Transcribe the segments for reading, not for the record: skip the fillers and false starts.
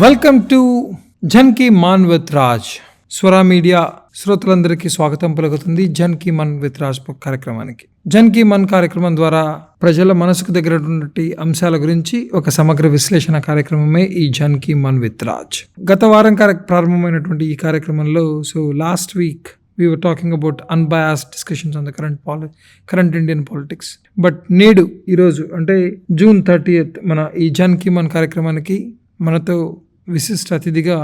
Welcome to Jan Ki Mann with Raj. Swara media శ్రోతలందరికీ స్వాగతం పలుకుతుంది జన్ కీ మన్ విత్ రాజ్ కార్యక్రమానికి. జన్ కీ మన్ కార్యక్రమం ద్వారా ప్రజల మనసుకు దగ్గరటువంటి అంశాల గురించి ఒక సమగ్ర విశ్లేషణ కార్యక్రమమే ఈ జన్ కీ మన్ విత్ రాజ్. గత వారం ప్రారంభమైనటువంటి ఈ కార్యక్రమంలో last week we were talking about unbiased discussions on the current Indian politics. But నేడు ఈరోజు అంటే June 30th మన ఈ జన్ కీ మన్ కార్యక్రమానికి మనతో విశిష్ట అతిథిగా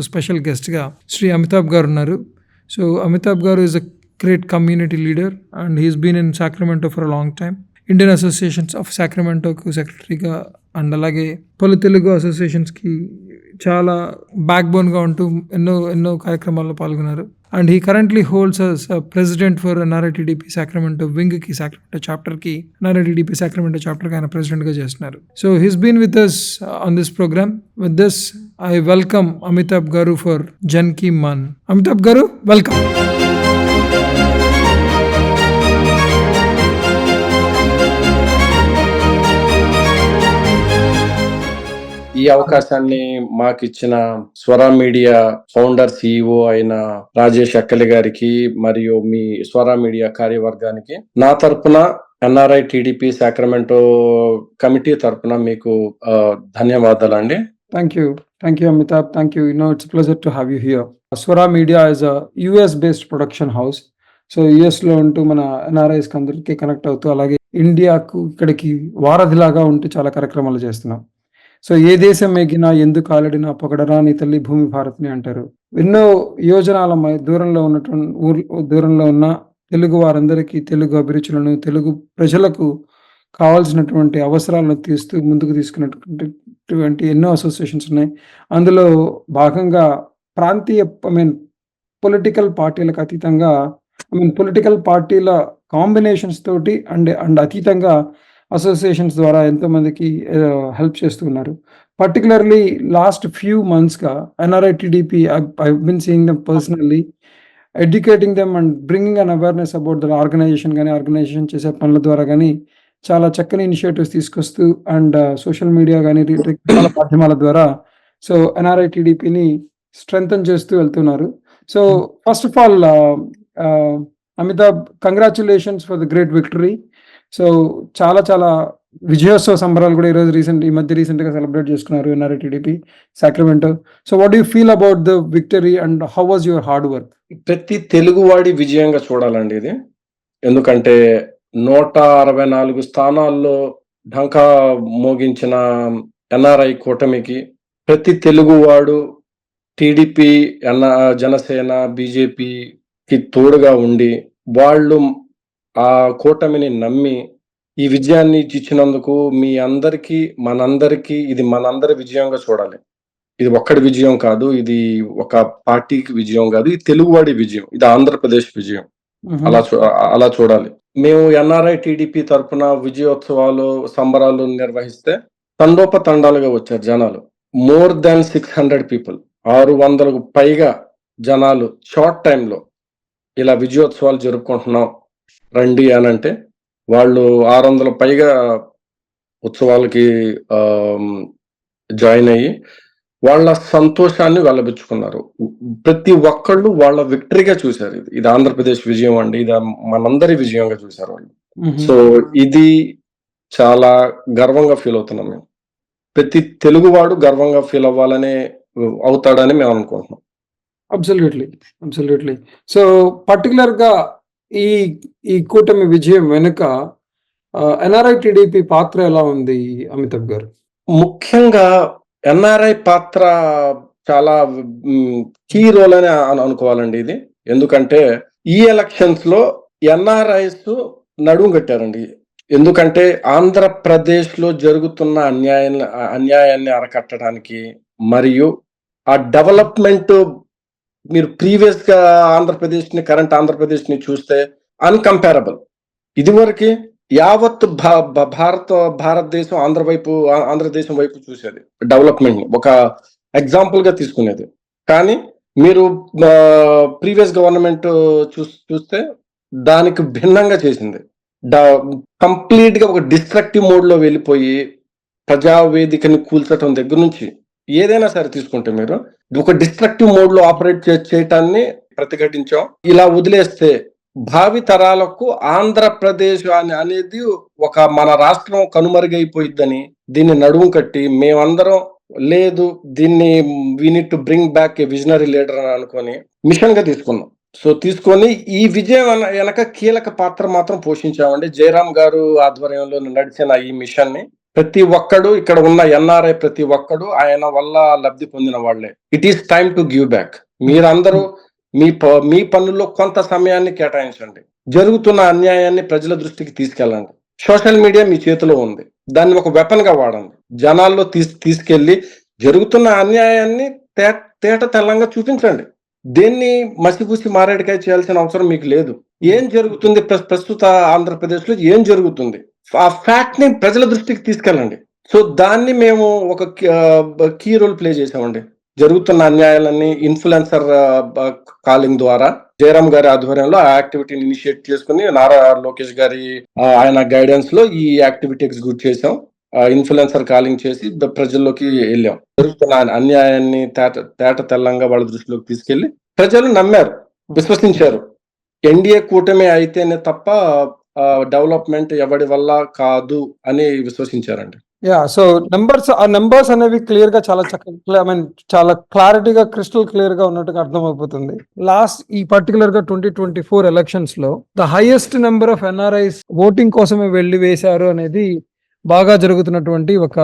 స్పెషల్ గెస్ట్గా శ్రీ అమితాబ్ గారు ఉన్నారు. Amitabh garu is a great community leader and he's been in Sacramento for a long time. Indian associations of సాక్రమెంటోకు సెక్రటరీగా అండ్ అలాగే పలు తెలుగు అసోసియేషన్స్కి చాలా బ్యాక్ బోన్గా ఉంటూ ఎన్నో కార్యక్రమాల్లో పాల్గొన్నారు. And he currently holds as president for NRITDP Sacramento వింగ్కి సాక్రమెంటో చాప్టర్కి ఎన్ఆర్ఐటీడీపీ సాక్రమెంటో చాప్టర్కి ఆయన ప్రెసిడెంట్గా చేస్తున్నారు. He's been with us on this program. With this I welcome Amitabh గారు ఫర్ జన్ కీ మన్. అమితాబ్ గారు, వెల్కమ్. ఈ అవకాశాన్ని మాకు ఇచ్చిన స్వరా మీడియా ఫౌండర్ సిఇఓ అయిన రాజేష్ అక్కలి గారికి మరియు మీ స్వరా మీడియా కార్యవర్గానికి నా తరపున ఎన్ఆర్ఐ టీడీపీ సాక్రమెంటో కమిటీ తరపున మీకు ధన్యవాదాలండి. Thank you, Amitabh. Thank you. It's a pleasure to have you here. Swara Media is a US-based production house. US లో ఉంటూ మన ఎన్ఆర్ఐస్ అందరికి కనెక్ట్ అవుతూ అలాగే ఇండియాకు ఇక్కడికి వారధిలాగా ఉంటూ చాలా కార్యక్రమాలు చేస్తున్నాం. ఏ దేశం ఎగినా ఎందుకు ఆలడినా పొగడరా నీ తల్లి భూమి భారత్ని అంటారు. ఎన్నో యోజనాల దూరంలో ఉన్న తెలుగు వారందరికీ తెలుగు అభిరుచులను, తెలుగు ప్రజలకు కావాల్సినటువంటి అవసరాలను తీస్తూ ముందుకు తీసుకున్నటువంటి ఎన్నో అసోసియేషన్స్ ఉన్నాయి. అందులో భాగంగా ప్రాంతీయ పొలిటికల్ పార్టీలకు అతీతంగా పొలిటికల్ పార్టీల కాంబినేషన్స్ తోటి అండ్ అతీతంగా అసోసియేషన్స్ ద్వారా ఎంతోమందికి హెల్ప్ చేస్తున్నారు. పర్టికులర్లీ లాస్ట్ ఫ్యూ మంత్స్గా NRI TDP I been seeing them personally, educating them and bringing an awareness about the organisation చేసే పనుల ద్వారా కానీ చాలా చక్కని ఇనిషియేటివ్స్ తీసుకొస్తూ అండ్ సోషల్ మీడియా కానీ రకరకాల మాధ్యమాల ద్వారా ఎన్ఆర్ఐ టీడీపీని స్ట్రెంగ్తన్ చేస్తూ వెళ్తున్నారు. First of all Amitabh, congratulations for the great victory. చాలా విజయోత్సవ సంబరాలు కూడా ఈ మధ్య రీసెంట్ గా సెలబ్రేట్ చేసుకున్నారు NRI TDP Sacramento. What do you feel about the victory and how was your hard work? ప్రతి తెలుగువాడి విజయంగా చూడాలండి ఇది. ఎందుకంటే 164 స్థానాల్లో ఢంకా మోగించిన ఎన్ఆర్ఐ కూటమికి ప్రతి తెలుగువాడు టీడీపీ, జనసేన, బీజేపీకి తోడుగా ఉండి వాళ్ళు ఆ కూటమిని నమ్మి ఈ విజయాన్ని ఇచ్చినందుకు మీ అందరికీ మనందరికీ ఇది మనందరి విజయంగా చూడాలి. ఇది ఒక్కడి విజయం కాదు, ఇది ఒక పార్టీకి విజయం కాదు, ఇది తెలుగువాడి విజయం, ఇది ఆంధ్రప్రదేశ్ విజయం. అలా చూడాలి. మేము ఎన్ఆర్ఐ టీడీపీ తరఫున విజయోత్సవాలు సంబరాలు నిర్వహిస్తే తండోపతండాలుగా వచ్చారు జనాలు. మోర్ దాన్ 600 పీపుల్, 600కు పైగా జనాలు షార్ట్ టైంలో ఇలా విజయోత్సవాలు జరుపుకుంటున్నాం రండి అని అంటే వాళ్ళు 600 పైగా ఉత్సవాలకి జాయిన్ అయ్యి వాళ్ళ సంతోషాన్ని వెల్లబుచ్చుకున్నారు. ప్రతి ఒక్కళ్ళు వాళ్ళ విక్టరీగా చూశారు. ఇది ఆంధ్రప్రదేశ్ విజయం అండి, ఇది మనందరి విజయంగా చూశారు వాళ్ళు. ఇది చాలా గర్వంగా ఫీల్ అవుతున్నాం మేము. ప్రతి తెలుగువాడు గర్వంగా ఫీల్ అవుతాడని మేము అనుకుంటున్నాం. అబ్సల్యూట్లీ. పర్టికులర్ గా ఈ కూటమి విజయం వెనుక ఎన్ఆర్ఐ టీడీపీ పాత్ర ఎలా ఉంది అమితాబ్ గారు? ముఖ్యంగా ఎన్ఆర్ఐ పాత్ర చాలా కీ రోల్ అని అనుకోవాలండి ఇది. ఎందుకంటే ఈ ఎలక్షన్స్ లో ఎన్ఆర్ఐస్ నడుము కట్టారండి. ఎందుకంటే ఆంధ్రప్రదేశ్ లో జరుగుతున్న అన్యాయాన్ని అరకట్టడానికి మరియు ఆ డెవలప్మెంట్, మీరు ప్రీవియస్ గా కరెంట్ ఆంధ్రప్రదేశ్ ని చూస్తే అన్కంపారబుల్. ఇదివరకు యావత్ భారతదేశం ఆంధ్రదేశం వైపు చూసేది డెవలప్మెంట్ ని ఒక ఎగ్జాంపుల్ గా తీసుకునేది. కానీ మీరు ప్రీవియస్ గవర్నమెంట్ చూస్తే దానికి భిన్నంగా చేసింది. కంప్లీట్ గా ఒక డిస్ట్రక్టివ్ మోడ్ లో వెళ్ళిపోయి ప్రజావేదికని కూల్చటం దగ్గర నుంచి ఏదైనా సరే తీసుకుంటే మీరు ఒక డిస్ట్రక్టివ్ మోడ్ లో ఆపరేట్ చేయటాన్ని ప్రతిఘటించాం. ఇలా వదిలేస్తే భావి తరాలకు ఆంధ్రప్రదేశ్ అనేది ఒక మన రాష్ట్రం కనుమరుగైపోయిద్దని దీన్ని నడుము కట్టి మేమందరం లేదు దీన్ని we need to bring back A visionary leader అని అనుకొని మిషన్ గా తీసుకున్నాం. సో తీసుకొని ఈ విజయం వెనక కీలక పాత్ర మాత్రం పోషించామండి. జయరాం గారు ఆధ్వర్యంలో నడిచిన ఈ మిషన్ ని ప్రతి ఒక్కడు ఇక్కడ ఉన్న ఎన్ఆర్ఐ ప్రతి ఒక్కడు ఆయన వల్ల లబ్ధి పొందిన వాళ్లే. It is time to give back. మీరందరూ మీ పనుల్లో కొంత సమయాన్ని కేటాయించండి. జరుగుతున్న అన్యాయాన్ని ప్రజల దృష్టికి తీసుకెళ్ళండి. సోషల్ మీడియా మీ చేతిలో ఉంది, దాన్ని ఒక వెపన్ గా వాడండి. జనాల్లో తీసుకెళ్లి జరుగుతున్న అన్యాయాన్ని తేట తెల్లంగా చూపించండి. దేన్ని మసిపూసి మారేడుకాయ చేయాల్సిన అవసరం మీకు లేదు. ఏం జరుగుతుంది ప్రస్తుత ఆంధ్రప్రదేశ్ లో ఏం జరుగుతుంది ఆ ఫ్యాక్ట్ ని ప్రజల దృష్టికి తీసుకెళ్ళండి. సో దాన్ని మేము ఒక కీ రోల్ ప్లే చేసామండి. జరుగుతున్న అన్యాయాలన్నీ ఇన్ఫ్లుయెన్సర్ కాలింగ్ ద్వారా జయరాం గారి ఆధ్వర్యంలో ఆ యాక్టివిటీని ఇనిషియేట్ చేసుకుని నారా లోకేష్ గారి ఆయన గైడెన్స్ లో ఈ యాక్టివిటీ ఎగ్జిక్యూట్ చేసాం. ఇన్ఫ్లుయెన్సర్ కాలింగ్ చేసి ప్రజల్లోకి వెళ్ళాం. జరుగుతున్న అన్యాయాన్ని తేట తెల్లంగా వాళ్ళ దృష్టిలోకి తీసుకెళ్లి ప్రజలు నమ్మారు, విశ్వసించారు. ఎన్డీఏ కూటమి అయితేనే తప్ప డెవలప్మెంట్ ఎవడి వల్ల కాదు అని విశ్వసించారండి. సో నంబర్స్ అనేవి క్లియర్ గా చాలా చక్కగా చాలా క్లారిటీగా క్రిస్టల్ క్లియర్ గా ఉన్నట్టుగా అర్థమైపోతుంది. లాస్ట్ ఈ పర్టికులర్ గా 2024 ఎలక్షన్స్ లో the highest number of NRIs voting కోసమే వెళ్లి వేశారు అనేది బాగా జరుగుతున్నటువంటి ఒక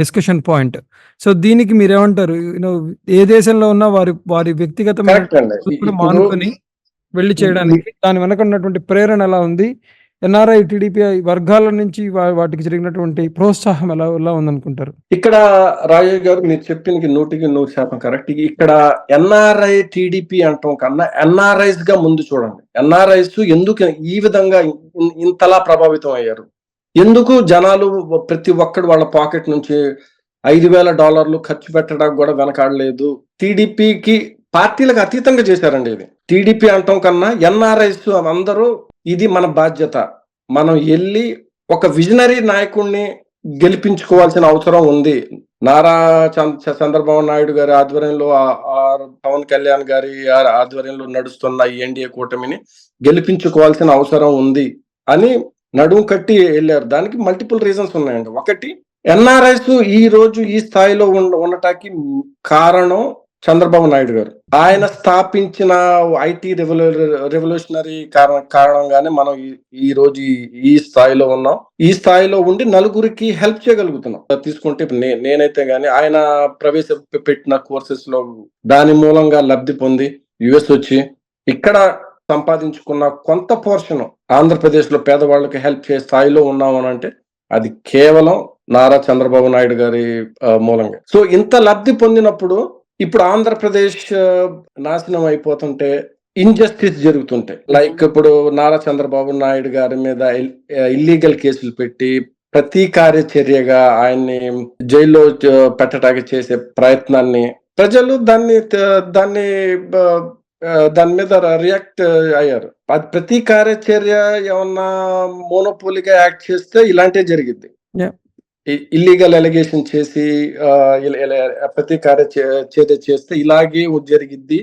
డిస్కషన్ పాయింట్. సో దీనికి మీరేమంటారు? ఏ దేశంలో ఉన్నా వారి వ్యక్తిగతమైన మానుకొని వెళ్లి చేయడానికి దాని వెనక ఉన్నటువంటి ప్రేరణ ఎలా ఉంది? ఎన్ఆర్ఐ టీడీపీ వర్గాల నుంచి వాటికి జరిగినటువంటి ప్రోత్సాహం ఎలా ఉందనుకుంటారు? ఇక్కడ రాజు గారు మీరు చెప్పింది 100% కరెక్ట్. ఇక్కడ ఎన్ఆర్ఐ టీడీపీ అంటాం కన్నా ఎన్ఆర్ఐస్ గా ముందు చూడండి. ఎన్ఆర్ఐస్ ఎందుకు ఈ విధంగా ఇంతలా ప్రభావితం అయ్యారు? ఎందుకు జనాలు ప్రతి ఒక్కడు వాళ్ళ పాకెట్ నుంచి $5,000 ఖర్చు పెట్టడానికి కూడా వెనకాడలేదు? టీడీపీకి పార్టీలకు అతీతంగా చేశారండి ఇది. టీడీపీ అంటాం కన్నా ఎన్ఆర్ఐస్ అందరూ ఇది మన బాధ్యత, మనం వెళ్ళి ఒక విజనరీ నాయకుడిని గెలిపించుకోవాల్సిన అవసరం ఉంది. నారా చంద్రబాబు నాయుడు గారి ఆధ్వర్యంలో పవన్ కళ్యాణ్ గారి ఆధ్వర్యంలో నడుస్తున్న ఈ ఎన్డీఏ కూటమిని గెలిపించుకోవాల్సిన అవసరం ఉంది అని నడుము కట్టి వెళ్ళారు. దానికి మల్టిపుల్ రీజన్స్ ఉన్నాయండి. ఒకటి, ఎన్ఆర్ఐస్ ఈ రోజు ఈ స్థాయిలో ఉండటానికి కారణం చంద్రబాబు నాయుడు గారు. ఆయన స్థాపించిన ఐటీ రెవల్యూషనరీ కారణంగానే మనం ఈ రోజు ఈ స్థాయిలో ఉన్నాం. ఈ స్థాయిలో ఉండి నలుగురికి హెల్ప్ చేయగలుగుతున్నాం. తీసుకుంటే నేనైతే గానీ ఆయన ప్రవేశపెట్టిన కోర్సెస్ లో దాని మూలంగా లబ్ధి పొంది యుఎస్ వచ్చి ఇక్కడ సంపాదించుకున్న కొంత పోర్షన్ ఆంధ్రప్రదేశ్ లో పేదవాళ్ళకి హెల్ప్ చేసే స్థాయిలో ఉన్నామని అంటే అది కేవలం నారా చంద్రబాబు నాయుడు గారి మూలంగా. సో ఇంత లబ్ధి పొందినప్పుడు ఇప్పుడు ఆంధ్రప్రదేశ్ నాశనం అయిపోతుంటే, ఇన్జస్టిస్ జరుగుతుంటే, లైక్ ఇప్పుడు నారా చంద్రబాబు నాయుడు గారి మీద ఇల్లీగల్ కేసులు పెట్టి ప్రతీకార చర్యగా ఆయన్ని జైల్లో పెట్టడానికి చేసే ప్రయత్నాన్ని ప్రజలు దాని మీద రియాక్ట్ అయ్యారు. అది ప్రతీకార చర్య ఏమన్నా మోనోపోలీగా యాక్ట్ చేస్తే ఇలాంటిదే జరిగింది. ఇల్లీగల్ ఎలిగేషన్ చేసి ప్రతీకార చర్య చేస్తే ఇలాగే జరిగిద్ది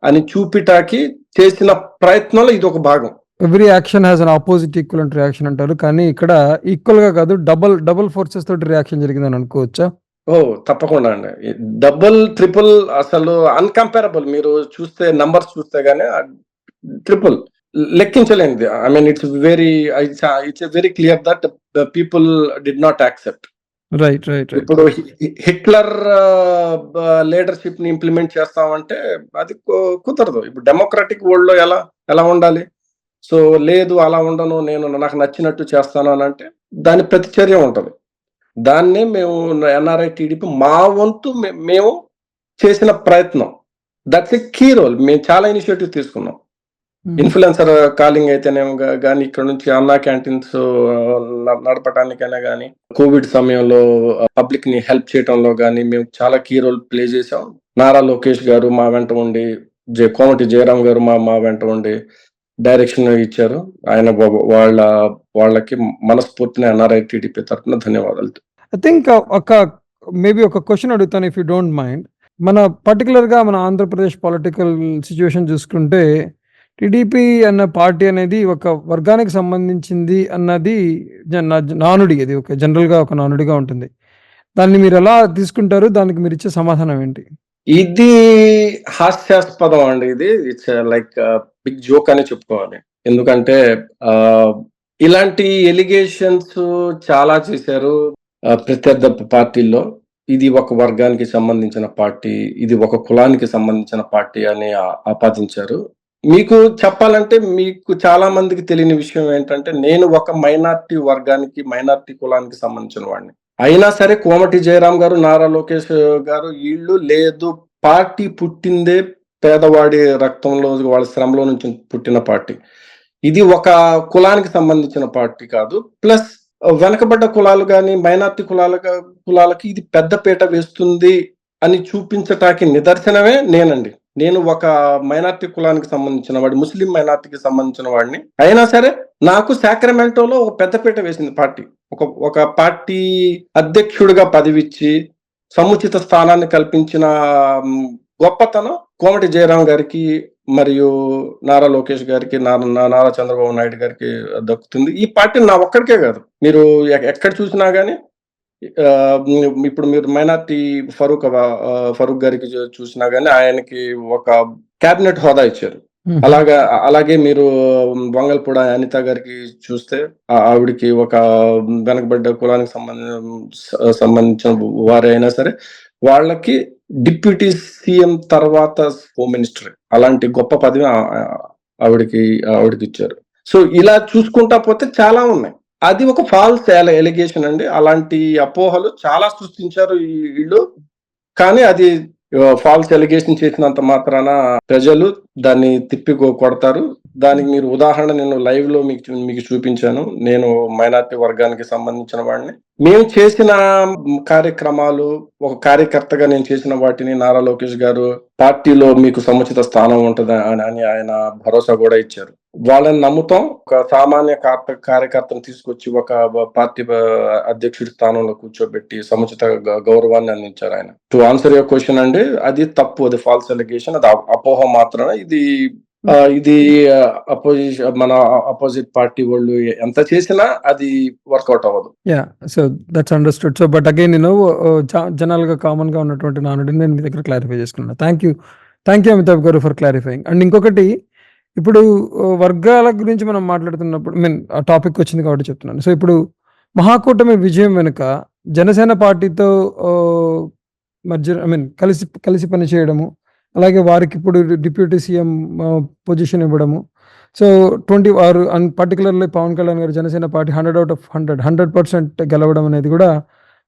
అని చూపిటాకి చేసిన ప్రయత్నంలో ఇది ఒక భాగం. Every action has an opposite equivalent reaction అంటారు, కానీ ఇక్కడ ఈక్వల్ గా కాదు, డబుల్ ఫోర్సెస్ తోటి రియాక్షన్ జరిగిందని అనుకోవచ్చా? తప్పకుండా అండి. డబుల్ ట్రిపుల్ అసలు అన్కంపేరబుల్. మీరు చూస్తే నంబర్స్ చూస్తే గానీ ట్రిపుల్ లెక్కించలేనిది. I mean it's very clear that the people did not accept. Right. ఇప్పుడు హిట్లర్ లీడర్షిప్ ని ఇంప్లిమెంట్ చేస్తామంటే అది కుదరదు. ఇప్పుడు డెమోక్రాటిక్ వరల్డ్ లో ఎలా ఉండాలి? సో లేదు అలా ఉండను, నేను నాకు నచ్చినట్టు చేస్తాను అని అంటే దాని ప్రతిచర్య ఉంటది. దాన్నే మేము ఎన్ఆర్ఐ టీడీపీ మా వంతు మేము చేసిన ప్రయత్నం. That's a key role. మేము చాలా ఇనిషియేటివ్ తీసుకున్నాం. ఇన్ఫ్లుయెన్సర్ కాలింగ్ అయితేనేమో కానీ, ఇక్కడ నుంచి అన్నా క్యాంటీన్స్ నడపడానికైనా కానీ, కోవిడ్ సమయంలో పబ్లిక్ ని హెల్ప్ చేయడంలో కానీ మేము చాలా కీ రోల్ ప్లే చేసాం. నారా లోకేష్ గారు మా వెంట ఉండి, కోమటి జయరాం గారు మా వెంట ఉండి డైరెక్షన్ ఇచ్చారు. ఆయన వాళ్ళకి మనస్ఫూర్తిని ఎన్ఆర్ఐ టీడీపీ తరఫున ధన్యవాదాలు. ఐ థింక్ మేబీ ఒక క్వశ్చన్ అడుగుతాను ఇఫ్ యూ డోంట్ మైండ్. మన పర్టిక్యులర్‌గా మన ఆంధ్రప్రదేశ్ పొలిటికల్ సిట్యుయేషన్ చూసుకుంటే, టీడీపీ అన్న పార్టీ అనేది ఒక వర్గానికి సంబంధించింది అన్నది నానుడి. అది ఒక జనరల్‌గా ఒక నానుడిగా ఉంటుంది. దాన్ని మీరెలా తీసుకుంటారు? దానికి మీరిచ్చే సమాధానం ఏంటి? ఇది హాస్యాస్పదం అండి ఇది. ఇట్స్ లైక్ బిగ్ జోక్ అనే చెప్పుకోవాలి. ఎందుకంటే ఆహ్, ఇలాంటి ఎలిగేషన్స్ చాలా చేశారు ప్రత్యర్థి పార్టీల్లో. ఇది ఒక వర్గానికి సంబంధించిన పార్టీ, ఇది ఒక కులానికి సంబంధించిన పార్టీ అని ఆపాదించారు. మీకు చెప్పాలంటే మీకు చాలా మందికి తెలియని విషయం ఏంటంటే, నేను ఒక మైనారిటీ వర్గానికి, మైనారిటీ కులానికి సంబంధించిన వాడిని. అయినా సరే కోమటి జయరాం గారు, నారా లోకేష్ గారు ఈళ్ళు లేదు పార్టీ పుట్టిందే పేదవాడి రక్తంలో వాళ్ళ శ్రమలో నుంచి పుట్టిన పార్టీ. ఇది ఒక కులానికి సంబంధించిన పార్టీ కాదు. ప్లస్ వెనకబడ్డ కులాలు గాని, మైనారిటీ కులాలకి ఇది పెద్ద పీట వేస్తుంది అని చూపించటానికి నిదర్శనమే నేనండి. నేను ఒక మైనారిటీ కులానికి సంబంధించిన వాడిని. ముస్లిం మైనారిటీకి సంబంధించిన వాడిని. అయినా సరే నాకు సాక్రమెంటోలో ఒక పెద్ద పీట వేసింది పార్టీ. ఒక పార్టీ అధ్యక్షుడిగా పదవిచ్చి, సముచిత స్థానాన్ని కల్పించిన గొప్పతనం కోమటి జయరాం గారికి మరియు నారా లోకేష్ గారికి, నారా చంద్రబాబు నాయుడు గారికి దక్కుతుంది. ఈ పార్టీ నా ఒక్కడికే కాదు. మీరు ఎక్కడ చూసినా గాని ఇప్పుడు మీరు మైనారిటీ ఫరూక్ గారికి చూసినా గాని ఆయనకి ఒక క్యాబినెట్ హోదా ఇచ్చారు. అలాగే మీరు వంగల్పూడి అనిత గారికి చూస్తే ఆవిడకి ఒక వెనకబడ్డ కులానికి సంబంధించిన వారే అయినా సరే వాళ్ళకి డిప్యూటీ సీఎం తర్వాత హోమ్ మినిస్టర్ అలాంటి గొప్ప పదవి ఆవిడకి ఇచ్చారు. సో ఇలా చూసుకుంటా పోతే చాలా ఉన్నాయి. అది ఒక ఫాల్స్ ఎలిగేషన్ అండి. అలాంటి అపోహలు చాలా సృష్టించారు వీళ్ళు. కానీ అది ఫాల్స్ ఎలిగేషన్ చేసినంత మాత్రాన ప్రజలు దాన్ని తిప్పి కొడతారు. దానికి మీరు ఉదాహరణ నేను లైవ్ లో మీకు చూపించాను. నేను మైనారిటీ వర్గానికి సంబంధించిన వాడిని. మేము చేసిన కార్యక్రమాలు ఒక కార్యకర్తగా నేను చేసిన వాటిని నారా లోకేష్ గారు పార్టీలో మీకు సముచిత స్థానం ఉంటది అని ఆయన భరోసా కూడా ఇచ్చారు. వాళ్ళని నమ్ముతాం. ఒక సామాన్య కార్యకర్తను తీసుకొచ్చి ఒక పార్టీ అధ్యక్షుడి స్థానంలో కూర్చోబెట్టి సముచిత గౌరవాన్ని అందించారు ఆయన. టు ఆన్సర్ యువర్ క్వశ్చన్ అండి, అది తప్పు. అది ఫాల్స్ ఎలిగేషన్. అది అపోహ మాత్రమే. ఇది మన అపోజిట్ పార్టీ వాళ్ళు ఎంత చేసినా అది వర్కౌట్ అవ్వదు. So that's understood. So but again general గా కామన్ గా ఉన్నటువంటి నానుడిని నేను మీ దగ్గర క్లారిఫై చేసుకున్నాను. థ్యాంక్ యూ అమితాబ్ గారు ఫర్ క్లారిఫైయింగ్. అండ్ ఇంకొకటి, ఇప్పుడు వర్గాల గురించి మనం మాట్లాడుతున్నప్పుడు ఆ టాపిక్ వచ్చింది కాబట్టి చెప్తున్నాను. సో ఇప్పుడు మహాకూటమి విజయం వెనుక జనసేన పార్టీతో కలిసి పనిచేయడము, అలాగే వారికి ఇప్పుడు డిప్యూటీ సీఎం పొజిషన్ ఇవ్వడము. So 26 and particularly Pawan Kalyan garu Janasena party 100% గెలవడం అనేది కూడా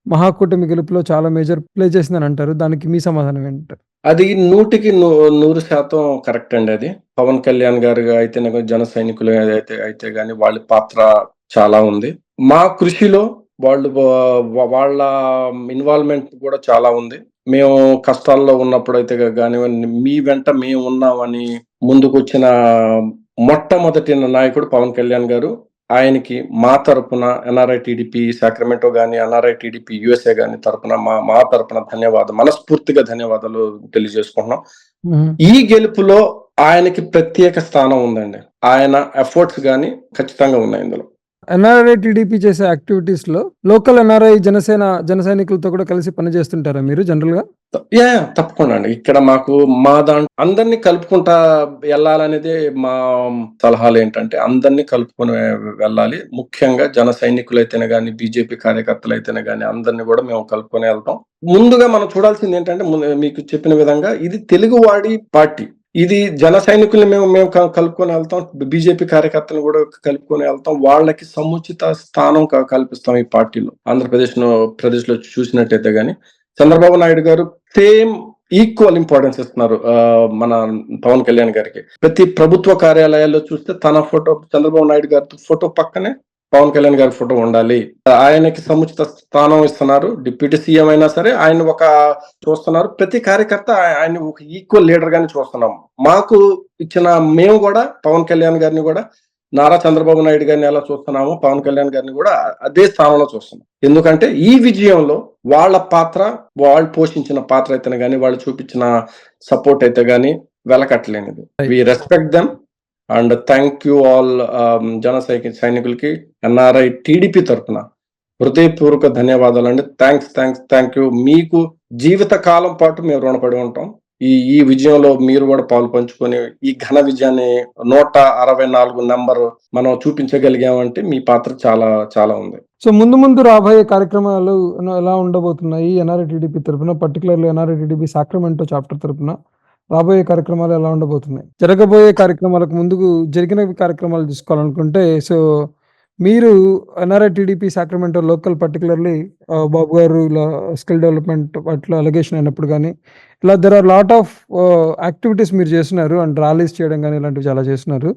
మహాకూటమి గెలుపులో చాలా మేజర్ ప్లే చేసిందని అంటారు. దానికి మీ సమాధానం ఏంటంటారు? అది 100% కరెక్ట్ అండి. అది పవన్ కళ్యాణ్ గారు అయితే జన సైనికులు అయితే గాని వాళ్ళ పాత్ర చాలా ఉంది. మా కృషిలో వాళ్ళ ఇన్వాల్వ్మెంట్ కూడా చాలా ఉంది. మేము కష్టాల్లో ఉన్నప్పుడు అయితే గానివ్వండి, మీ వెంట మేము ఉన్నామని ముందుకొచ్చిన మొట్టమొదటి నాయకుడు పవన్ కళ్యాణ్ గారు. ఆయనకి మా తరపున ఎన్ఆర్ఐ టీడీపీ సాక్రమెంటో గాని, ఎన్ఆర్ఐ టీడీపీ యూఎస్ఏ గాని తరపున మా తరపున మనస్ఫూర్తిగా ధన్యవాదాలు తెలియజేసుకుంటున్నాం. ఈ గెలుపులో ఆయనకి ప్రత్యేక స్థానం ఉందండి. ఆయన ఎఫర్ట్స్ గాని ఖచ్చితంగా ఉన్నాయి ఇందులో. ఎన్ఆర్ఐ టీడీపీ చేసే యాక్టివిటీస్ లో లోకల్ ఎన్ఆర్ఐ జన సైనికులతో కూడా కలిసి పనిచేస్తుంటారా మీరు జనరల్ గా? తప్పకుండా అండి. ఇక్కడ మాకు అందరినీ కలుపుకుంటా వెళ్ళాలనేదే మా సలహాలు ఏంటంటే, అందరినీ కలుపుకొని వెళ్ళాలి. ముఖ్యంగా జన సైనికులైతేనే గాని, బీజేపీ కార్యకర్తలైతేనే గాని అందరిని కూడా మేము కలుపుకొని వెళ్తాం. ముందుగా మనం చూడాల్సింది ఏంటంటే, మీకు చెప్పిన విధంగా ఇది తెలుగువాడి పార్టీ. ఇది జన సైనికుల్ని మేము కలుపుకొని వెళ్తాం. బీజేపీ కార్యకర్తలను కూడా కలుపుకొని వెళ్తాం. వాళ్ళకి సముచిత స్థానం కల్పిస్తాం ఈ పార్టీలో. ప్రదేశ్లో చూసినట్టయితే గాని చంద్రబాబు నాయుడు గారు సేమ్ ఈక్వల్ ఇంపార్టెన్స్ ఇస్తున్నారు మన పవన్ కళ్యాణ్ గారికి. ప్రతి ప్రభుత్వ కార్యాలయాల్లో చూస్తే తన ఫోటో, చంద్రబాబు నాయుడు గారి ఫోటో పక్కనే పవన్ కళ్యాణ్ గారి ఫోటో ఉండాలి. ఆయనకి సముచిత స్థానం ఇస్తున్నారు. డిప్యూటీ సీఎం అయినా సరే ఆయన చూస్తున్నారు. ప్రతి కార్యకర్త ఆయన ఒక ఈక్వల్ లీడర్ గానే చూస్తున్నాం. మాకు మేము కూడా పవన్ కళ్యాణ్ గారిని కూడా నారా చంద్రబాబు నాయుడు గారిని ఎలా చూస్తున్నామో పవన్ కళ్యాణ్ గారిని కూడా అదే స్థానంలో చూస్తున్నాం. ఎందుకంటే ఈ విజయంలో వాళ్ళ పాత్ర, వాళ్ళు పోషించిన పాత్ర అయితేనే గానీ, వాళ్ళు చూపించిన సపోర్ట్ అయితే గానీ వెలకట్టలేనిది. We respect them and thank you all సైనికులకి ఎన్ఆర్ఐ టీడీపీ తరఫున హృదయపూర్వక ధన్యవాదాలండి. Thank you. మీకు జీవిత కాలం పాటు మేము రుణపడి ఉంటాం. ఈ విజయంలో మీరు కూడా పాలు పంచుకొని ఈ ఘన విజయాన్ని 164 నెంబర్ మనం చూపించగలిగామంటే మీ పాత్ర చాలా చాలా ఉంది. సో ముందు రాబోయే కార్యక్రమాలు ఎలా ఉండబోతున్నాయి? ఎన్ఆర్ఐ టీడీపీ తరపున, particularly NRI TDP Sacramento chapter తరపున రాబోయే కార్యక్రమాలు ఎలా ఉండబోతున్నాయి? జరగబోయే కార్యక్రమాలకు ముందుకు జరిగిన కార్యక్రమాలు తీసుకోవాలనుకుంటే, సో మీరు NRI TDP Sacramento local particularly Babu garu ఇలా స్కిల్ డెవలప్మెంట్ అట్లా అలిగేషన్ అయినప్పుడు కానీ, ఇలా there are lot of activities మీరు చేస్తున్నారు అండ్ ర్యాలీస్ చేయడం కానీ ఇలాంటివి చాలా చేస్తున్నారు.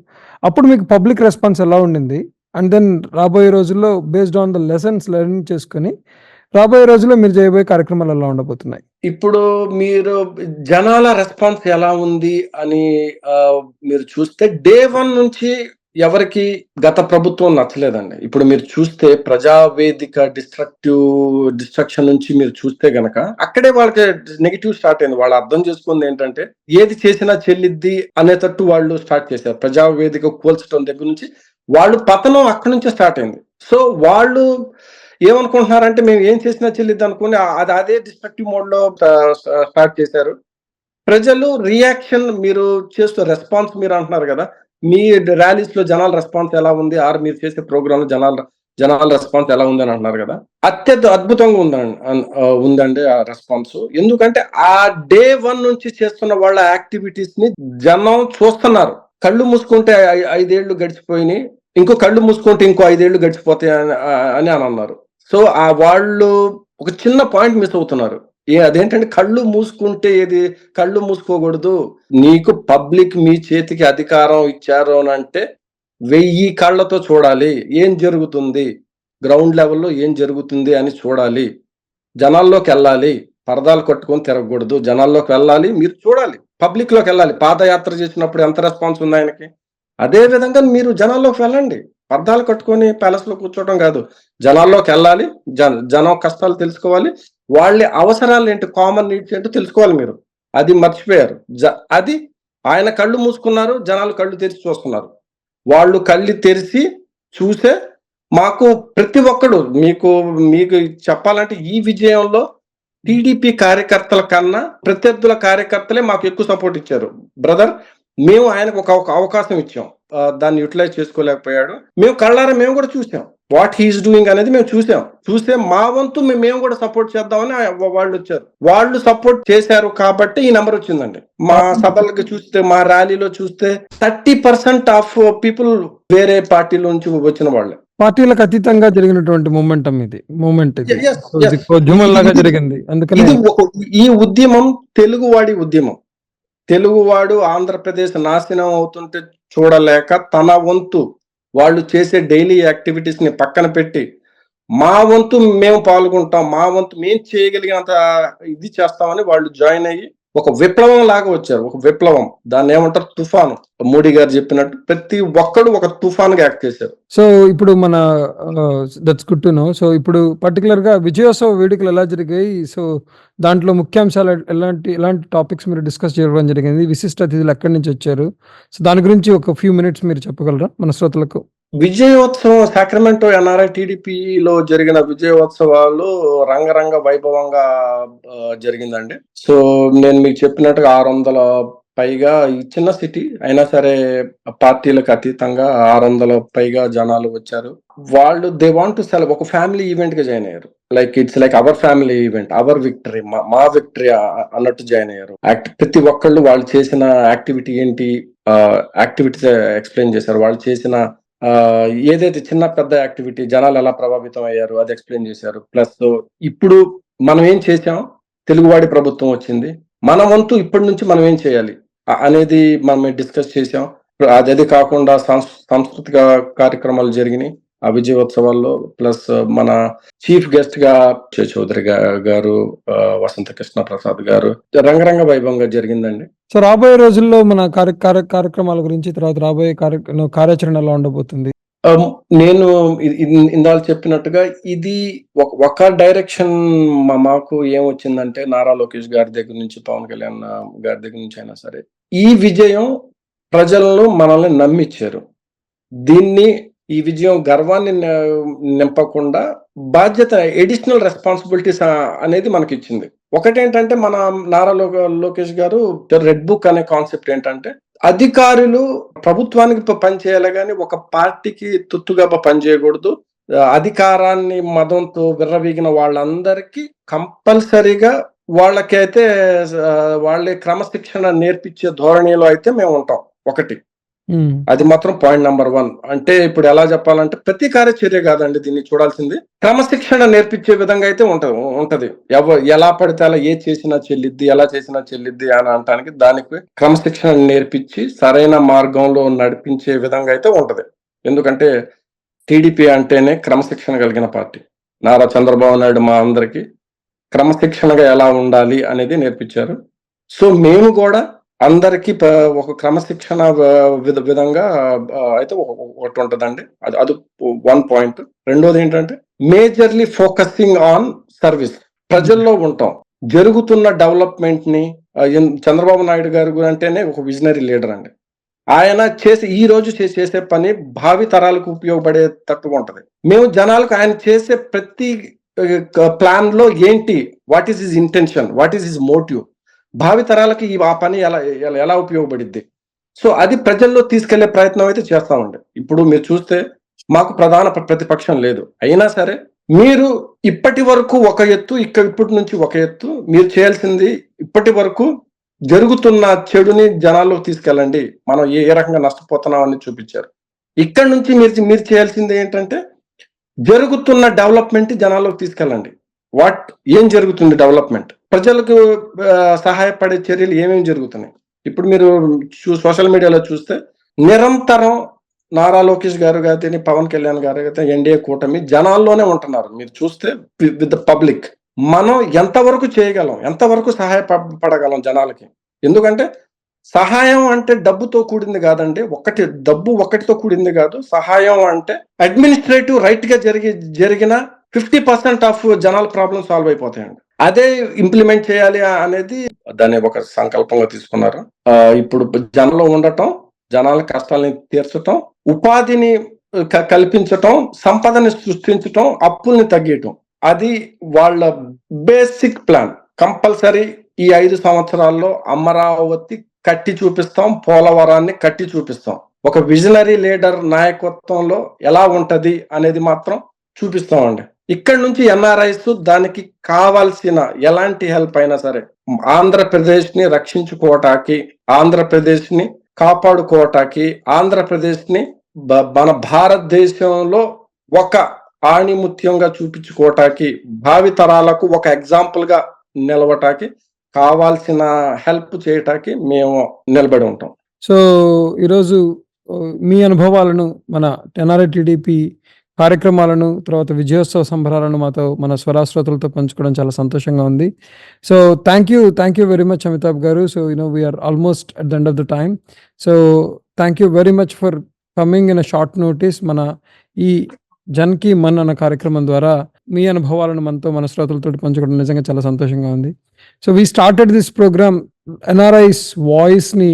అప్పుడు మీకు పబ్లిక్ రెస్పాన్స్ ఎలా ఉండింది? అండ్ దెన్ రాబోయే రోజుల్లో based on the lessons learn చేసుకొని రాబోయే రోజుల్లో మీరు చేయబోయే కార్యక్రమాలు ఎలా ఉండబోతున్నాయి? ఇప్పుడు మీరు జనాల రెస్పాన్స్ ఎలా ఉంది అని మీరు చూస్తే డే 1 నుంచి ఎవరికి గత ప్రభుత్వం నచ్చలేదండి. ఇప్పుడు మీరు చూస్తే ప్రజావేదిక డిస్ట్రక్షన్ నుంచి మీరు చూస్తే గనక అక్కడే వాళ్ళకి నెగిటివ్ స్టార్ట్ అయింది. వాళ్ళు అర్థం చేసుకుంది ఏంటంటే ఏది చేసినా చెల్లిద్ది అనేటట్టు వాళ్ళు స్టార్ట్ చేశారు. ప్రజావేదిక కూల్చడం దగ్గర నుంచి వాళ్ళు పతనం అక్కడి నుంచే స్టార్ట్ అయింది. సో వాళ్ళు ఏమనుకుంటున్నారంటే మేము ఏం చేసినా చెల్లిద్ది అనుకుని అదే డిస్ట్రక్టివ్ మోడ్ లో స్టార్ట్ చేశారు. ప్రజలు రియాక్షన్ మీరు చేస్తూ రెస్పాన్స్ మీరు అంటున్నారు కదా, మీ ర్యాలీస్ లో జనాల రెస్పాన్స్ ఎలా ఉంది, ఆర్ మీరు చేసే ప్రోగ్రామ్ లో జనాల రెస్పాన్స్ ఎలా ఉంది అని అంటున్నారు కదా, అత్యంత అద్భుతంగా ఉందండి ఆ రెస్పాన్స్. ఎందుకంటే ఆ డే 1 నుంచి చేస్తున్న వాళ్ళ యాక్టివిటీస్ ని జనం చూస్తున్నారు. కళ్ళు మూసుకుంటే 5 ఏళ్లు గడిచిపోయినాయి, ఇంకో కళ్ళు మూసుకుంటే ఇంకో 5 ఏళ్లు గడిచిపోతాయి అని అన్నారు. సో ఆ వాళ్ళు ఒక చిన్న పాయింట్ మిస్ అవుతున్నారు. అదేంటంటే కళ్ళు మూసుకుంటే కళ్ళు మూసుకోకూడదు. నీకు పబ్లిక్ మీ చేతికి అధికారం ఇచ్చారు అని అంటే 1000 కళ్ళతో చూడాలి. ఏం జరుగుతుంది, గ్రౌండ్ లెవెల్లో ఏం జరుగుతుంది అని చూడాలి. జనాల్లోకి వెళ్ళాలి, పరదాలు కట్టుకొని తిరగకూడదు. జనాల్లోకి వెళ్ళాలి, మీరు చూడాలి, పబ్లిక్ లోకి వెళ్ళాలి. పాదయాత్ర చేసినప్పుడు ఎంత రెస్పాన్స్ ఉంది ఆయనకి, అదే విధంగా మీరు జనాల్లోకి వెళ్ళండి. పర్దాలు కట్టుకొని ప్యాలెస్ లో కూర్చోవడం కాదు, జనాల్లోకి వెళ్ళాలి, జనం కష్టాలు తెలుసుకోవాలి, వాళ్ళ అవసరాలు ఏంటి, కామన్ నీడ్స్ ఏంటో తెలుసుకోవాలి. మీరు అది మర్చిపోయారు. అది ఆయన కళ్ళు మూసుకున్నారు, జనాలు కళ్ళు తెరిచి చూస్తున్నారు. వాళ్ళు కళ్ళు తెరిచి చూసే మాకు ప్రతి ఒక్కడు మీకు చెప్పాలంటే ఈ విజయంలో టీడీపీ కార్యకర్తల కన్నా ప్రత్యర్థుల కార్యకర్తలే మాకు ఎక్కువ సపోర్ట్ ఇచ్చారు. బ్రదర్, మేము ఆయనకు ఒక అవకాశం ఇచ్చాం, దాన్ని యూటిలైజ్ చేసుకోలేకపోయాడు. మేము కూడా చూసాం వాట్ హీఈస్ డూయింగ్ అనేది మేము చూస్తే మా వంతు మేము కూడా సపోర్ట్ చేద్దామని వాళ్ళు వచ్చారు. వాళ్ళు సపోర్ట్ చేశారు కాబట్టి ఈ నెంబర్ వచ్చిందండి. మా సభలకు చూస్తే, మా ర్యాలీలో చూస్తే 30% ఆఫ్ పీపుల్ వేరే పార్టీల నుంచి వచ్చిన వాళ్ళే. పార్టీలకు అతీతంగా జరిగినటువంటి మూమెంట్ లాగా జరిగింది. అందుకని ఈ ఉద్యమం తెలుగువాడి ఉద్యమం. తెలుగువాడు ఆంధ్రప్రదేశ్ నాశనం అవుతుంటే చూడలేక తన వంతు వాళ్ళు చేసే డైలీ యాక్టివిటీస్ ని పక్కన పెట్టి మా వంతు మేము పాల్గొంటాం, మా వంతు మేము చేయగలిగినంత ఇది చేస్తామని వాళ్ళు జాయిన్ అయ్యి ఒక విప్లవం లాగా వచ్చారు. ఒక విప్లవం, దాన్ని ఏమంటారు, తుఫాను. మోడీ గారు చెప్పినట్టు ప్రతి ఒక్కడు ఒక తుఫాన్ గా యాక్ట్ చేశారు. సో ఇప్పుడు మన that's good to know. So ఇప్పుడు పర్టికులర్ గా విజయోత్సవ వేడుకలు ఎలా జరిగాయి? సో దాంట్లో ముఖ్యాంశాలు ఎలాంటి టాపిక్స్ మీరు డిస్కస్ చేయడం జరిగింది? విశిష్ట అతిథులు ఎక్కడి నుంచి వచ్చారు? సో దాని గురించి ఒక ఫ్యూ మినిట్స్ మీరు చెప్పగలరా మన శ్రోతలకు? విజయోత్సవం సాక్రమెంటో ఎన్ఆర్ఐ టీడీపీలో జరిగిన విజయోత్సవాలు రంగరంగ వైభవంగా జరిగిందండి. సో నేను మీకు చెప్పినట్టుగా 600 పైగా, ఈ చిన్న సిటీ అయినా సరే పార్టీలకు అతీతంగా 600 పైగా జనాలు వచ్చారు. వాళ్ళు దే వాంట్ టు సెలబ్రేట్, ఒక ఫ్యామిలీ ఈవెంట్ గా జాయిన్ అయ్యారు. It's like our family event, our victory, మా విక్టరీ అన్నట్టు జాయిన్ అయ్యారు. ప్రతి ఒక్కళ్ళు వాళ్ళు చేసిన యాక్టివిటీ ఏంటి, యాక్టివిటీస్ ఎక్స్ప్లెయిన్ చేశారు. వాళ్ళు చేసిన ఏదైతే చిన్న పెద్ద యాక్టివిటీ, జనాలు ఎలా ప్రభావితం అయ్యారు అది ఎక్స్ప్లెయిన్ చేశారు. ప్లస్ ఇప్పుడు మనం ఏం చేసాం, తెలుగువాడి ప్రభుత్వం వచ్చింది, మన వంతు ఇప్పటి నుంచి మనం ఏం చేయాలి అనేది మనం డిస్కస్ చేసాం. అది కాకుండా సాంస్కృతిక కార్యక్రమాలు జరిగినాయి. ఆ విజయోత్సవాల్లో. ప్లస్ మన చీఫ్ గెస్ట్ గా చౌదరి గారు, వసంత కృష్ణ ప్రసాద్ గారు, రంగరంగ వైభవంగా జరిగిందండి. సో రాబోయే రోజుల్లో మన కార్యక్రమాల గురించి, తర్వాత రాబోయే కార్యాచరణ ఎలా ఉండబోతుంది? ఆహ్, నేను ఇందాక చెప్పినట్టుగా ఇది ఒక డైరెక్షన్ మాకు ఏమొచ్చిందంటే, నారా లోకేష్ గారి దగ్గర నుంచి, పవన్ కళ్యాణ్ గారి దగ్గర నుంచి అయినా సరే, ఈ విజయం ప్రజలను మనల్ని నమ్మిచ్చారు. ఈ విజయం గర్వాన్ని నింపకుండా బాధ్యత, అడిషనల్ రెస్పాన్సిబిలిటీస్ అనేది మనకిచ్చింది. ఒకటేంటంటే, మన నారా లోకేష్ గారు రెడ్ బుక్ అనే కాన్సెప్ట్ ఏంటంటే, అధికారులు ప్రభుత్వానికి పనిచేయాలి గాని, ఒక పార్టీకి తొత్తుగా పనిచేయకూడదు. అధికారాన్ని మదంతో విర్రవీగిన వాళ్ళందరికీ కంపల్సరీగా వాళ్ళకైతే వాళ్ళే క్రమశిక్షణ నేర్పించే ధోరణిలో అయితే మేముంటాం. ఒకటి. అది మాత్రం పాయింట్ నంబర్ 1. అంటే ఇప్పుడు ఎలా చెప్పాలంటే, ప్రతీకార చర్య కాదండి దీన్ని చూడాల్సింది. క్రమశిక్షణ నేర్పించే విధంగా అయితే ఉంటది. ఎలా పడితే అలా ఏది చేసినా చెల్లిద్ది, ఎలా చేసినా చెల్లిద్ది అని అనటానికి, దానికి క్రమశిక్షణ నేర్పించి సరైన మార్గంలో నడిపించే విధంగా అయితే ఉంటది. ఎందుకంటే టీడీపీ అంటేనే క్రమశిక్షణ కలిగిన పార్టీ. నారా చంద్రబాబు నాయుడు మా అందరికి క్రమశిక్షణగా ఎలా ఉండాలి అనేది నేర్పించారు. సో మేము కూడా అందరికి ఒక క్రమశిక్షణ విధంగా అయితే ఒకటి ఉంటదండి. అది 1 పాయింట్. రెండోది ఏంటంటే, మేజర్లీ ఫోకసింగ్ ఆన్ సర్వీస్. ప్రజల్లో ఉంటాం. జరుగుతున్న డెవలప్మెంట్ ని చంద్రబాబు నాయుడు గారు అంటేనే ఒక విజనరీ లీడర్ అండి. ఆయన ఈ రోజు చేసే పని భావి తరాలకు ఉపయోగపడేటట్టుగా ఉంటది. మేము జనాలకు ఆయన చేసే ప్రతి ప్లాన్ లో ఏంటి, what is his intention, what is his motive, భావి తరాలకి ఆ పని ఎలా ఉపయోగపడిద్ది. సో అది ప్రజల్లో తీసుకెళ్లే ప్రయత్నం అయితే చేస్తామండి. ఇప్పుడు మీరు చూస్తే మాకు ప్రధాన ప్రతిపక్షం లేదు. అయినా సరే మీరు ఇప్పటి వరకు ఒక ఎత్తు, ఇప్పటి నుంచి ఒక ఎత్తు. మీరు చేయాల్సింది ఇప్పటి వరకు జరుగుతున్న చెడుని జనాల్లోకి తీసుకెళ్ళండి. మనం ఏ రకంగా నష్టపోతున్నాం అని చూపించారు. ఇక్కడ నుంచి మీరు చేయాల్సింది ఏంటంటే, జరుగుతున్న డెవలప్మెంట్ జనాల్లోకి తీసుకెళ్ళండి. ఏం జరుగుతుంది డెవలప్మెంట్? ప్రజలకు సహాయపడే చర్యలు ఏమేమి జరుగుతున్నాయి? ఇప్పుడు మీరు సోషల్ మీడియాలో చూస్తే నిరంతరం నారా లోకేష్ గారు గాని, పవన్ కళ్యాణ్ గారు గాని, ఎన్డీఏ కూటమి జనాల్లోనే ఉంటున్నారు. మీరు చూస్తే విత్ ద పబ్లిక్. మనం ఎంతవరకు చేయగలం? ఎంతవరకు సహాయపడగలం జనాలకి? ఎందుకంటే సహాయం అంటే డబ్బుతో కూడింది కాదండి. డబ్బు ఒక్కటితో కూడింది కాదు. సహాయం అంటే అడ్మినిస్ట్రేటివ్ రైట్ గా జరిగిన 50% ఆఫ్ జనాల ప్రాబ్లమ్ సాల్వ్ అయిపోతాయండి. అదే ఇంప్లిమెంట్ చేయాలి అనేది దాన్ని ఒక సంకల్పంగా తీసుకున్నారు. ఇప్పుడు జనంలో ఉండటం, జనాల కష్టాలని తీర్చటం, ఉపాధిని కల్పించటం, సంపదని సృష్టించటం, అప్పుల్ని తగ్గియటం. అది వాళ్ళ బేసిక్ ప్లాన్. కంపల్సరీ ఈ 5 సంవత్సరాల్లో అమరావతి కట్టి చూపిస్తాం, పోలవరాన్ని కట్టి చూపిస్తాం. ఒక విజనరీ లీడర్ నాయకత్వంలో ఎలా ఉంటది అనేది మాత్రం చూపిస్తామండి. ఇక్కడ నుంచి ఎన్ఆర్ఐస్ దానికి కావాల్సిన ఎలాంటి హెల్ప్ అయినా సరే, ఆంధ్రప్రదేశ్ ని రక్షించుకోవటానికి, ఆంధ్రప్రదేశ్ ని కాపాడుకోవటానికి, ఆంధ్రప్రదేశ్ ని మన భారతదేశంలో ఒక ఆణిముత్యంగా చూపించుకోవటానికి, భావి తరాలకు ఒక ఎగ్జాంపుల్ గా నిలవటానికి కావాల్సిన హెల్ప్ చేయటానికి మేము నిలబడి ఉంటాం. సో ఈరోజు మీ అనుభవాలను, మన ఎన్ఆర్ఐ టీడీపీ కార్యక్రమాలను, తర్వాత విజయోత్సవ సంబరాలను మాతో, మన స్వరాశ్రోతలతో పంచుకోవడం చాలా సంతోషంగా ఉంది. So thank you very much Amitabh garu. So we're almost at the end of the time. So thank you very much for coming in a short notice. మన ఈ జన్ కీ మన్ అన్న కార్యక్రమం ద్వారా మీ అనుభవాలను మనతో, మన శ్రోతలతో పంచుకోవడం నిజంగా చాలా సంతోషంగా ఉంది. So we started this program NRIs వాయిస్ని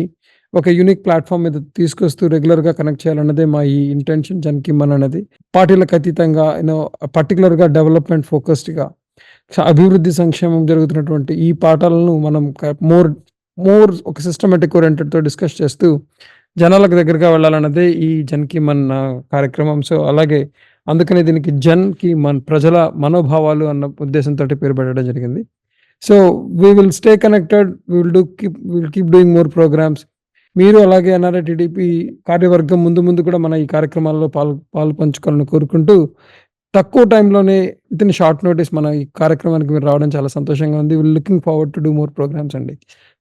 ఒక యూనిక్ ప్లాట్ఫామ్ మీద తీసుకొస్తూ రెగ్యులర్గా కనెక్ట్ చేయాలన్నదే మా ఈ ఇంటెన్షన్. జన్ కీ మన్ అనేది పార్టీలకు అతీతంగా, పర్టికులర్గా డెవలప్మెంట్ ఫోకస్డ్గా, అభివృద్ధి సంక్షేమం జరుగుతున్నటువంటి ఈ పాఠాలను మనం మోర్ ఒక సిస్టమేటిక్ ఓరియంటెడ్తో డిస్కస్ చేస్తూ జనాలకు దగ్గరగా వెళ్ళాలన్నదే ఈ జన్ కీ మన్ కార్యక్రమం. సో అలాగే అందుకనే దీనికి జన్ కీ మన్, ప్రజల మనోభావాలు అన్న ఉద్దేశంతో పేరు పెట్టడం జరిగింది. So we will stay connected, will keep doing more programmes. మీరు అలాగే ఎన్ఆర్ఐ టీడీపీ కార్యవర్గం ముందు కూడా మన ఈ కార్యక్రమాల్లో పాలు పంచుకోవాలని కోరుకుంటూ, తక్కువ టైంలోనే విత్ ఇన్ షార్ట్ నోటీస్ మన ఈ కార్యక్రమానికి మీరు రావడం చాలా సంతోషంగా ఉంది. Looking forward to do more programs అండి.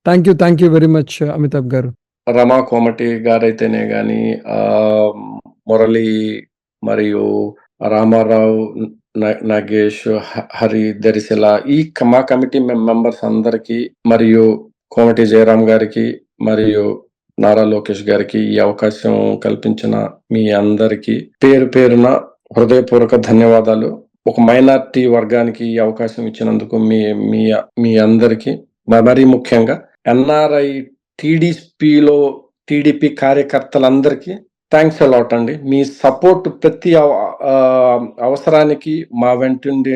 Thank you very much Amitabh garu. Rama కోమటి గారైతేనే గాని, మురళి మరియు రామారావు, నాగేష్, హరి, దరిశెల, మా కమిటీ మెంబర్స్ అందరికి, మరియు కోమటి జయరాం గారికి, మరియు నారా లోకేష్ గారికి ఈ అవకాశం కల్పించిన మీ అందరికి పేరు పేరున హృదయపూర్వక ధన్యవాదాలు. ఒక మైనారిటీ వర్గానికి ఈ అవకాశం ఇచ్చినందుకు మీ అందరికి, మరీ ముఖ్యంగా ఎన్ఆర్ఐ టీడీపీ కార్యకర్తలందరికీ థ్యాంక్స్ అలాట్ అండి. మీ సపోర్ట్ ప్రతి అవసరానికి మా వెంటుండి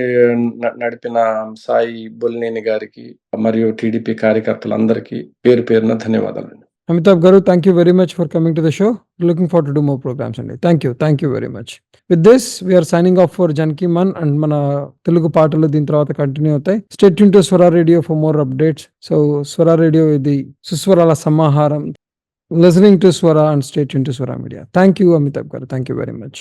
నడిపిన సాయి బొలినేని గారికి మరియు టీడీపీ కార్యకర్తలందరికీ పేరు పేరున ధన్యవాదాలు. Amitabh Garu, thank you very much for coming to the show. Looking forward to do more programs అండి. Thank you very much. With this, we are signing off for Janki Man, and మన తెలుగు పాటలు దీని తర్వాత continue అవుతాయి. Stay tuned to Swara Radio for more updates. So Swara Radio ఇది సుస్వరాల సమాహారం. Listening to Swara and stay tuned to Swara Media. Thank you, Amitabh Garu. Thank you very much.